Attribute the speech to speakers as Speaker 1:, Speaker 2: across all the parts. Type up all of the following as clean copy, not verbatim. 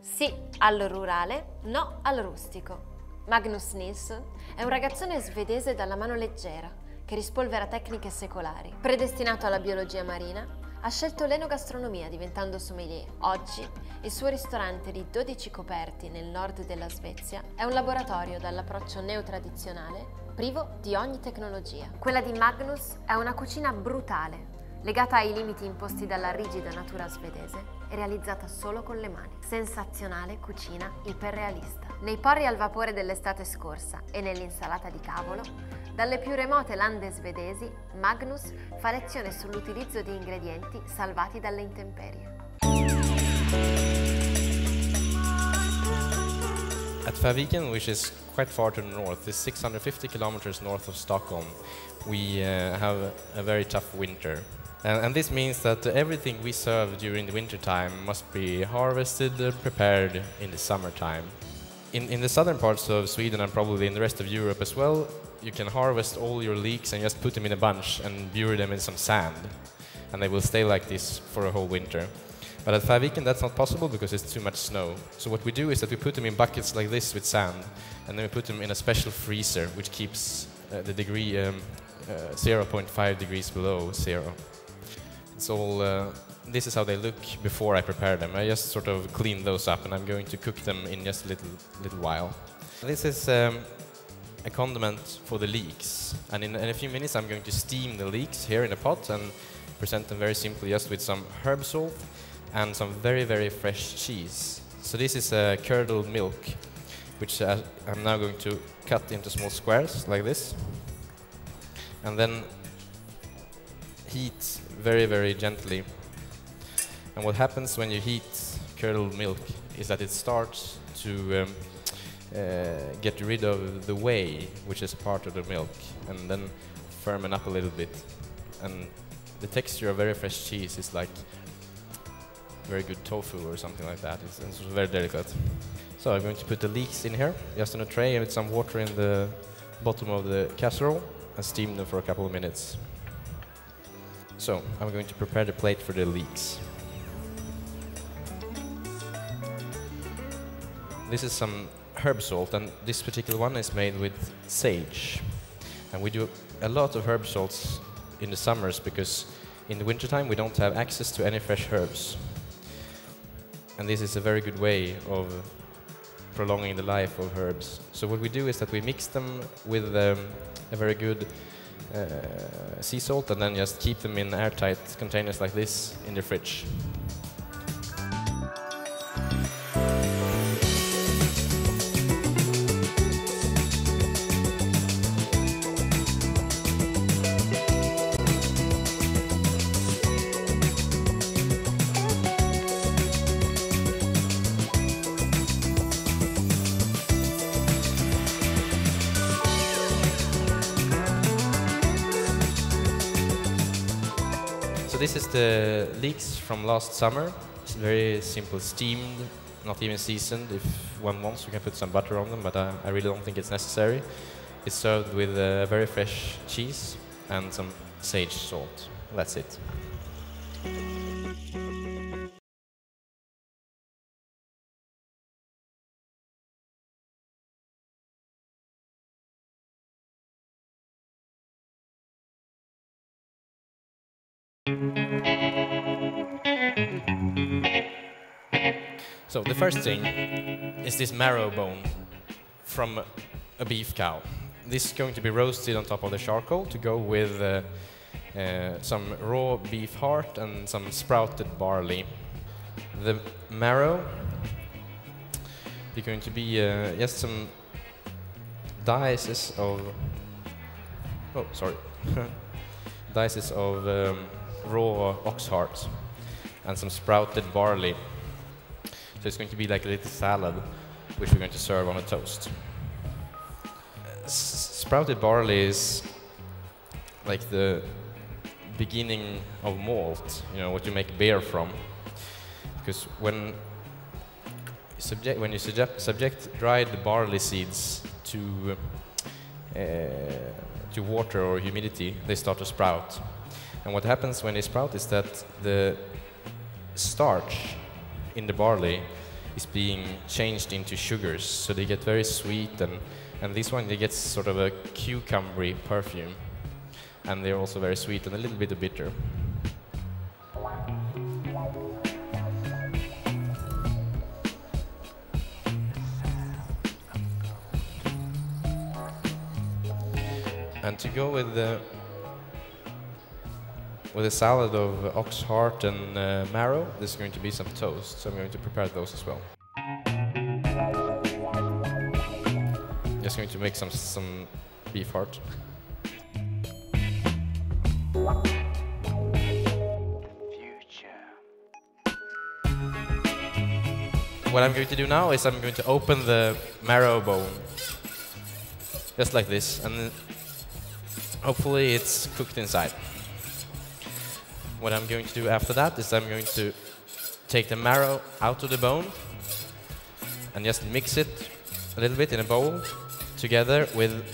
Speaker 1: Sì al rurale, no al rustico. Magnus Nilsson è un ragazzone svedese dalla mano leggera che rispolvera tecniche secolari. Predestinato alla biologia marina, ha scelto l'enogastronomia diventando sommelier. Oggi il suo ristorante di 12 coperti nel nord della Svezia è un laboratorio dall'approccio neotradizionale, privo di ogni tecnologia. Quella di Magnus è una cucina brutale, legata ai limiti imposti dalla rigida natura svedese e realizzata solo con le mani. Sensazionale cucina iperrealista. Nei porri al vapore dell'estate scorsa e nell'insalata di cavolo, dalle più remote lande svedesi, Magnus fa lezione sull'utilizzo di ingredienti salvati dalle intemperie.
Speaker 2: At Faviken, which is quite far to the north, is 650 kilometers north of Stockholm, we have a very tough winter. And this means that everything we serve during the winter time must be harvested and prepared in the summertime. In the southern parts of Sweden and probably in the rest of Europe as well, you can harvest all your leeks and just put them in a bunch and bury them in some sand. And they will stay like this for a whole winter. But at Faviken that's not possible because it's too much snow. So what we do is that we put them in buckets like this with sand, and then we put them in a special freezer which keeps the degree 0.5 degrees below zero. It's all, this is how they look before I prepare them. I just sort of clean those up and I'm going to cook them in just a little while. This is a condiment for the leeks, and in a few minutes I'm going to steam the leeks here in a pot and present them very simply just with some herb salt and some very, very fresh cheese. So this is curdled milk, which I'm now going to cut into small squares like this, and then heat very, very gently. And what happens when you heat curdled milk is that it starts to get rid of the whey, which is a part of the milk, and then firmen up a little bit. And the texture of very fresh cheese is like very good tofu or something like that. It's very delicate. So I'm going to put the leeks in here, just on a tray with some water in the bottom of the casserole, and steam them for a couple of minutes. So I'm going to prepare the plate for the leeks. This is some herb salt, and this particular one is made with sage. And we do a lot of herb salts in the summers because in the wintertime we don't have access to any fresh herbs. And this is a very good way of prolonging the life of herbs. So what we do is that we mix them with a very good sea salt and then just keep them in airtight containers like this in the fridge. So this is the leeks from last summer. It's very simple, steamed, not even seasoned. If one wants, you can put some butter on them, but I really don't think it's necessary. It's served with very fresh cheese and some sage salt. That's it. So the first thing is this marrow bone from a beef cow. This is going to be roasted on top of the charcoal to go with some raw beef heart and some sprouted barley. The marrow is going to be just some dices of dices of raw ox heart and some sprouted barley. So it's going to be like a little salad, which we're going to serve on a toast. Sprouted barley is like the beginning of malt, you know, what you make beer from. Because when you subject dried barley seeds to water or humidity, they start to sprout. And what happens when they sprout is that the starch in the barley is being changed into sugars, so they get very sweet, and this one they get sort of a cucumbery perfume, and they're also very sweet and a little bit bitter. And to go with a salad of ox heart and marrow, there's going to be some toast, so I'm going to prepare those as well. Just going to make some beef heart. What I'm going to do now is I'm going to open the marrow bone, just like this, and hopefully it's cooked inside. What I'm going to do after that is I'm going to take the marrow out of the bone and just mix it a little bit in a bowl together with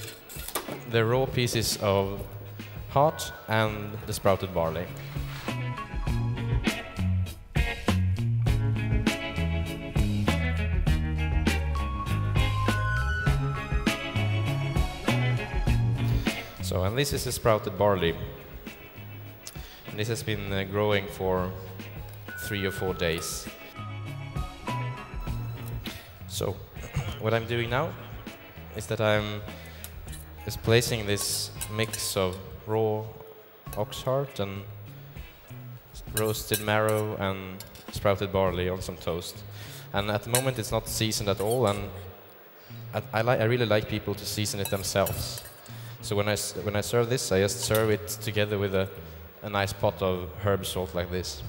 Speaker 2: the raw pieces of heart and the sprouted barley. So, and this is the sprouted barley. And this has been growing for 3 or 4 days. So, what I'm doing now is that I'm just placing this mix of raw ox heart and roasted marrow and sprouted barley on some toast. And at the moment it's not seasoned at all, and I really like people to season it themselves. So when I serve this, I just serve it together with a nice pot of herb salt like this.